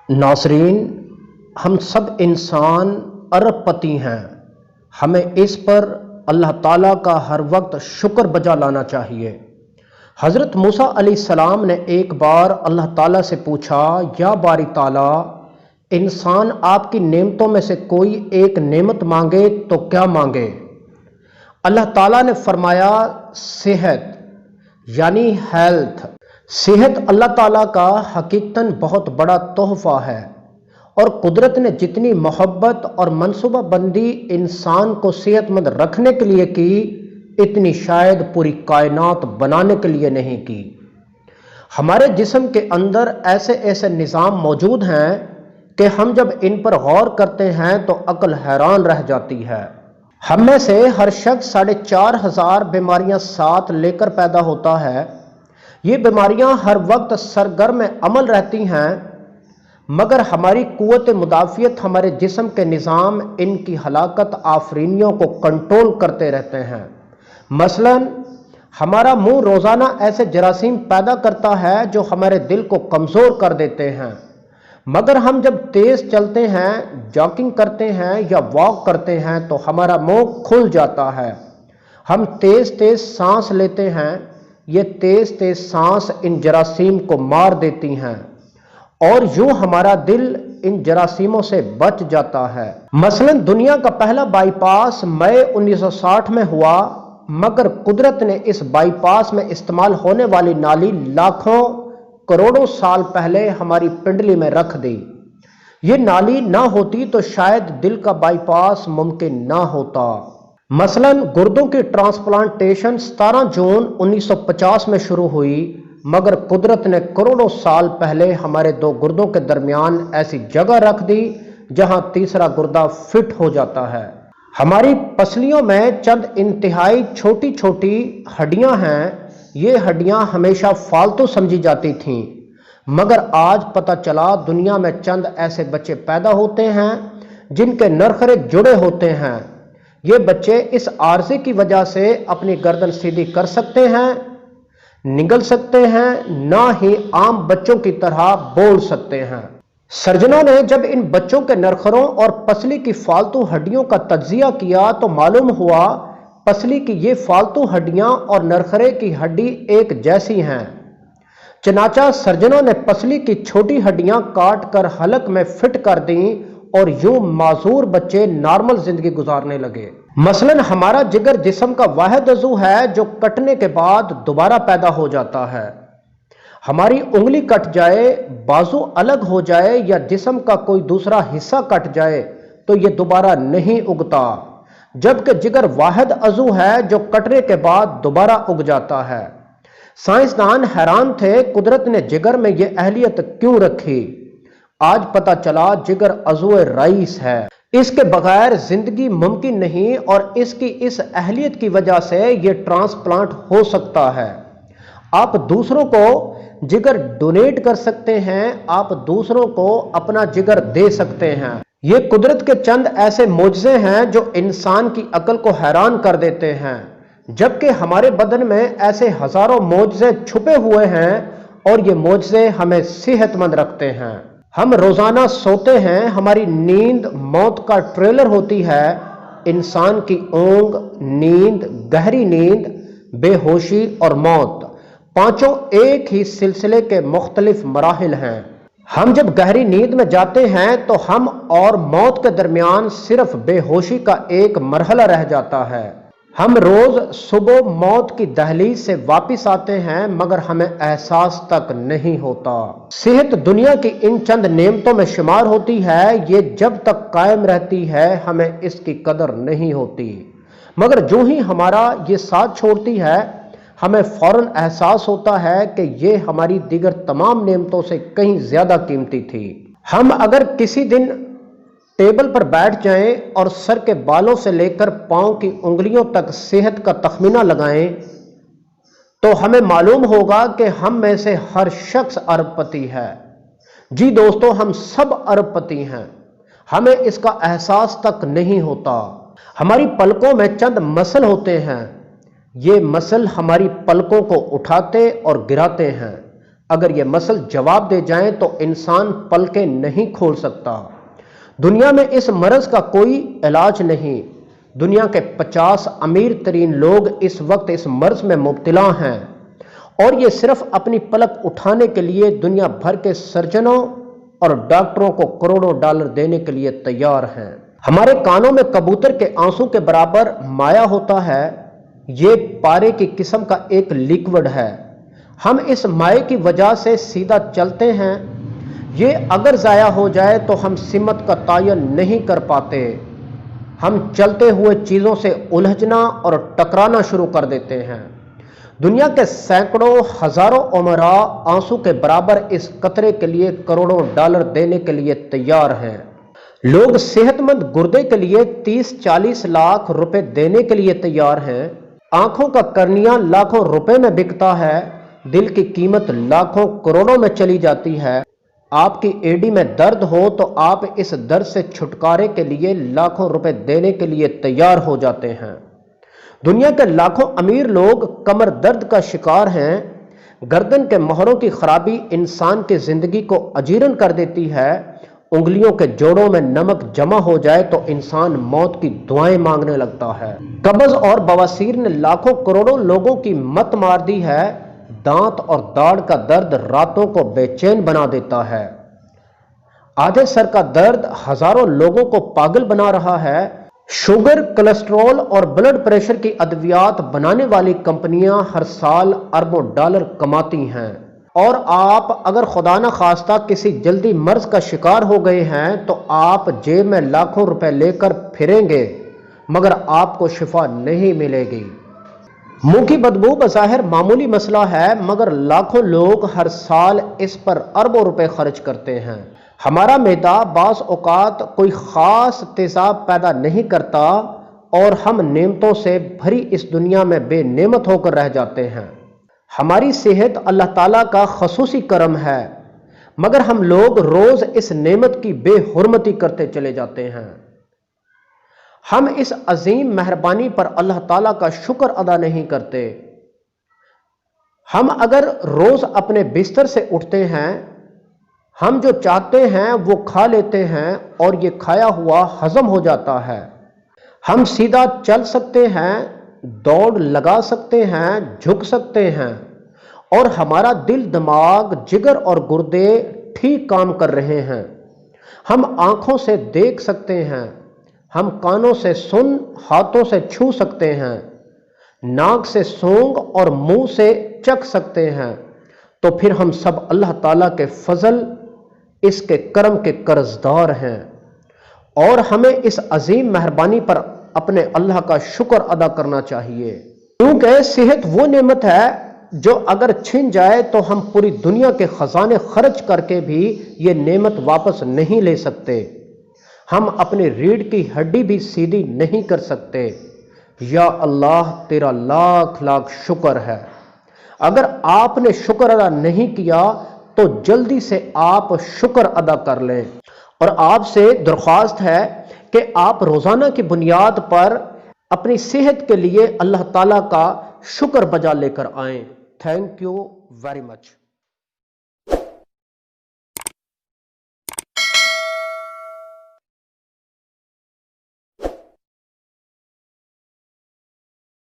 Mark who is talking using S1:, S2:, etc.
S1: नाज़रीन, हम सब इंसान अरबपति हैं। हमें इस पर अल्लाह ताला का हर वक्त शुक्र बजा लाना चाहिए। हज़रत मूसा अलैहिस्सलाम ने एक बार अल्लाह ताला से पूछा, या बारी ताला, इंसान आपकी नेमतों में से कोई एक नेमत मांगे तो क्या मांगे? अल्लाह ताला ने फरमाया, सेहत यानी हेल्थ। सेहत अल्लाह ताला का हकीकतन बहुत बड़ा तोहफा है, और कुदरत ने जितनी मोहब्बत और मनसूबा बंदी इंसान को सेहतमंद रखने के लिए की, इतनी शायद पूरी कायनात बनाने के लिए नहीं की। हमारे जिस्म के अंदर ऐसे ऐसे निज़ाम मौजूद हैं कि हम जब इन पर गौर करते हैं तो अक्ल हैरान रह जाती है। हम में से हर शख्स 4,500 बीमारियां साथ लेकर पैदा होता है। ये बीमारियां हर वक्त सरगर्म अमल रहती हैं, मगर हमारी कुव्वत मुदाफ़ियत, हमारे जिस्म के निज़ाम इनकी हलाकत आफरीनियों को कंट्रोल करते रहते हैं। मसलन हमारा मुंह रोज़ाना ऐसे जरासीम पैदा करता है जो हमारे दिल को कमज़ोर कर देते हैं, मगर हम जब तेज़ चलते हैं, जॉगिंग करते हैं या वॉक करते हैं तो हमारा मुंह खुल जाता है। हम तेज़ तेज़ सांस लेते हैं, ये तेज़ तेज़ सांस इन जरासीम को मार देती हैं, और यूं हमारा दिल इन जरासीमों से बच जाता है। मसलन दुनिया का पहला बाईपास मई 1960 में हुआ, मगर कुदरत ने इस बाईपास में इस्तेमाल होने वाली नाली लाखों करोड़ों साल पहले हमारी पिंडली में रख दी। ये नाली ना होती तो शायद दिल का बाईपास मुमकिन ना होता। मसलन गुर्दों की ट्रांसप्लांटेशन 17 जून 1950 में शुरू हुई, मगर कुदरत ने करोड़ों साल पहले हमारे दो गुर्दों के दरमियान ऐसी जगह रख दी जहां तीसरा गुर्दा फिट हो जाता है। हमारी पसलियों में चंद इंतहाई छोटी छोटी हड्डियां हैं। ये हड्डियां हमेशा फालतू समझी जाती थीं, मगर आज पता चला दुनिया में चंद ऐसे बच्चे पैदा होते हैं जिनके नरखरे जुड़े होते हैं। ये बच्चे इस आर्ज़े की वजह से अपनी गर्दन सीधी कर सकते हैं, निगल सकते हैं, ना ही आम बच्चों की तरह बोल सकते हैं। सर्जनों ने जब इन बच्चों के नरखरों और पसली की फालतू हड्डियों का तज्जिया किया तो मालूम हुआ पसली की ये फालतू हड्डियां और नरखरे की हड्डी एक जैसी हैं। चनाचा सर्जनों ने पसली की छोटी हड्डियां काट कर हलक में फिट कर दी, और यूं माजूर बच्चे नॉर्मल जिंदगी गुजारने लगे। मसलन हमारा जिगर जिस्म का वाहिद अज़ू है जो कटने के बाद दोबारा पैदा हो जाता है। हमारी उंगली कट जाए, बाजू अलग हो जाए या जिस्म का कोई दूसरा हिस्सा कट जाए तो ये दोबारा नहीं उगता, जबकि जिगर वाहिद अज़ू है जो कटने के बाद दोबारा उग जाता है। साइंसदान हैरान थे कुदरत ने जिगर में ये अहलियत क्यों रखी। आज पता चला जिगर अज़ूए रईस है, इसके बगैर जिंदगी मुमकिन नहीं, और इसकी इस अहलियत की वजह से ये ट्रांसप्लांट हो सकता है। आप दूसरों को जिगर डोनेट कर सकते हैं, आप दूसरों को अपना जिगर दे सकते हैं। ये कुदरत के चंद ऐसे मोजज़े हैं जो इंसान की अक्ल को हैरान कर देते हैं, जबकि हमारे बदन में ऐसे हजारों मोजज़े छुपे हुए हैं, और ये मोजज़े हमें सेहतमंद रखते हैं। हम रोजाना सोते हैं, हमारी नींद मौत का ट्रेलर होती है। इंसान की ऊंघ, नींद, गहरी नींद, बेहोशी और मौत, पांचों एक ही सिलसिले के मुख्तलिफ मराहिल हैं। हम जब गहरी नींद में जाते हैं तो हम और मौत के दरमियान सिर्फ बेहोशी का एक मरहला रह जाता है। हम रोज सुबह मौत की दहलीज से वापिस आते हैं, मगर हमें एहसास तक नहीं होता। सेहत दुनिया की इन चंद नेमतों में शुमार होती है। ये जब तक कायम रहती है हमें इसकी कदर नहीं होती, मगर जो ही हमारा ये साथ छोड़ती है हमें फौरन एहसास होता है कि ये हमारी दीगर तमाम नेमतों से कहीं ज्यादा कीमती थी। हम अगर किसी दिन टेबल पर बैठ जाएं और सर के बालों से लेकर पांव की उंगलियों तक सेहत का तखमीना लगाएं, तो हमें मालूम होगा कि हम में से हर शख्स अरबपति है। जी दोस्तों, हम सब अरबपति हैं, हमें इसका एहसास तक नहीं होता। हमारी पलकों में चंद मसल होते हैं, ये मसल हमारी पलकों को उठाते और गिराते हैं। اگر یہ مسل جواب دے جائیں تو انسان پلکیں نہیں کھول سکتا۔ دنیا میں اس مرض کا کوئی علاج نہیں۔ دنیا کے 50 امیر ترین لوگ اس وقت اس مرض میں مبتلا ہیں، اور یہ صرف اپنی پلک اٹھانے کے لیے دنیا بھر کے سرجنوں اور ڈاکٹروں کو کروڑوں ڈالر دینے کے لیے تیار ہیں۔ ہمارے کانوں میں کبوتر کے آنسو کے برابر مایع ہوتا ہے۔ یہ پارے کی قسم کا ایک لیکوڈ ہے۔ ہم اس مائع کی وجہ سے سیدھا چلتے ہیں۔ یہ اگر ضائع ہو جائے تو ہم سمت کا تعین نہیں کر پاتے۔ ہم چلتے ہوئے چیزوں سے الجھنا اور ٹکرانا شروع کر دیتے ہیں۔ دنیا کے سینکڑوں ہزاروں عمراء آنسو کے برابر اس قطرے کے لیے کروڑوں ڈالر دینے کے لیے تیار ہیں۔ لوگ صحت مند گردے کے لیے 30-40 لاکھ روپے دینے کے لیے تیار ہیں۔ آنکھوں کا کرنیا لاکھوں روپے میں بکتا ہے۔ دل کی قیمت لاکھوں کروڑوں میں چلی جاتی ہے۔ آپ کی ایڑی میں درد ہو تو آپ اس درد سے چھٹکارے کے لیے لاکھوں روپے دینے کے لیے تیار ہو جاتے ہیں۔ دنیا کے لاکھوں امیر لوگ کمر درد کا شکار ہیں۔ گردن کے مہروں کی خرابی انسان کی زندگی کو اجیرن کر دیتی ہے۔ انگلیوں کے جوڑوں میں نمک جمع ہو جائے تو انسان موت کی دعائیں مانگنے لگتا ہے۔ قبض اور بواسیر نے لاکھوں کروڑوں لوگوں کی مت مار دی ہے۔ دانت اور داڑھ کا درد راتوں کو بے چین بنا دیتا ہے۔ آدھے سر کا درد ہزاروں لوگوں کو پاگل بنا رہا ہے۔ شوگر، کولیسٹرول اور بلڈ پریشر کی ادویات بنانے والی کمپنیاں ہر سال اربوں ڈالر کماتی ہیں، اور آپ اگر خدا نہ خواستہ کسی جلدی مرض کا شکار ہو گئے ہیں تو آپ جیب میں لاکھوں روپے لے کر پھریں گے، مگر آپ کو شفا نہیں ملے گی۔ منہ کی بدبو بظاہر معمولی مسئلہ ہے، مگر لاکھوں لوگ ہر سال اس پر اربوں روپے خرچ کرتے ہیں۔ ہمارا معدہ بعض اوقات کوئی خاص تیزاب پیدا نہیں کرتا، اور ہم نعمتوں سے بھری اس دنیا میں بے نعمت ہو کر رہ جاتے ہیں۔ ہماری صحت اللہ تعالیٰ کا خصوصی کرم ہے، مگر ہم لوگ روز اس نعمت کی بے حرمتی کرتے چلے جاتے ہیں۔ ہم اس عظیم مہربانی پر اللہ تعالیٰ کا شکر ادا نہیں کرتے۔ ہم اگر روز اپنے بستر سے اٹھتے ہیں، ہم جو چاہتے ہیں وہ کھا لیتے ہیں، اور یہ کھایا ہوا ہضم ہو جاتا ہے۔ ہم سیدھا چل سکتے ہیں، دوڑ لگا سکتے ہیں، جھک سکتے ہیں، اور ہمارا دل، دماغ، جگر اور گردے ٹھیک کام کر رہے ہیں۔ ہم آنکھوں سے دیکھ سکتے ہیں، ہم کانوں سے سن، ہاتھوں سے چھو سکتے ہیں، ناک سے سونگھ اور منہ سے چکھ سکتے ہیں۔ تو پھر ہم سب اللہ تعالیٰ کے فضل، اس کے کرم کے قرضدار ہیں، اور ہمیں اس عظیم مہربانی پر اپنے اللہ کا شکر ادا کرنا چاہیے، کیونکہ صحت وہ نعمت ہے جو اگر چھن جائے تو ہم پوری دنیا کے خزانے خرچ کر کے بھی یہ نعمت واپس نہیں لے سکتے۔ ہم اپنی ریڑھ کی ہڈی بھی سیدھی نہیں کر سکتے۔ یا اللہ، تیرا لاکھ لاکھ شکر ہے۔ اگر آپ نے شکر ادا نہیں کیا تو جلدی سے آپ شکر ادا کر لیں، اور آپ سے درخواست ہے کہ آپ روزانہ کی بنیاد پر اپنی صحت کے لیے اللہ تعالیٰ کا شکر بجا لے کر آئیں۔ Thank you very much.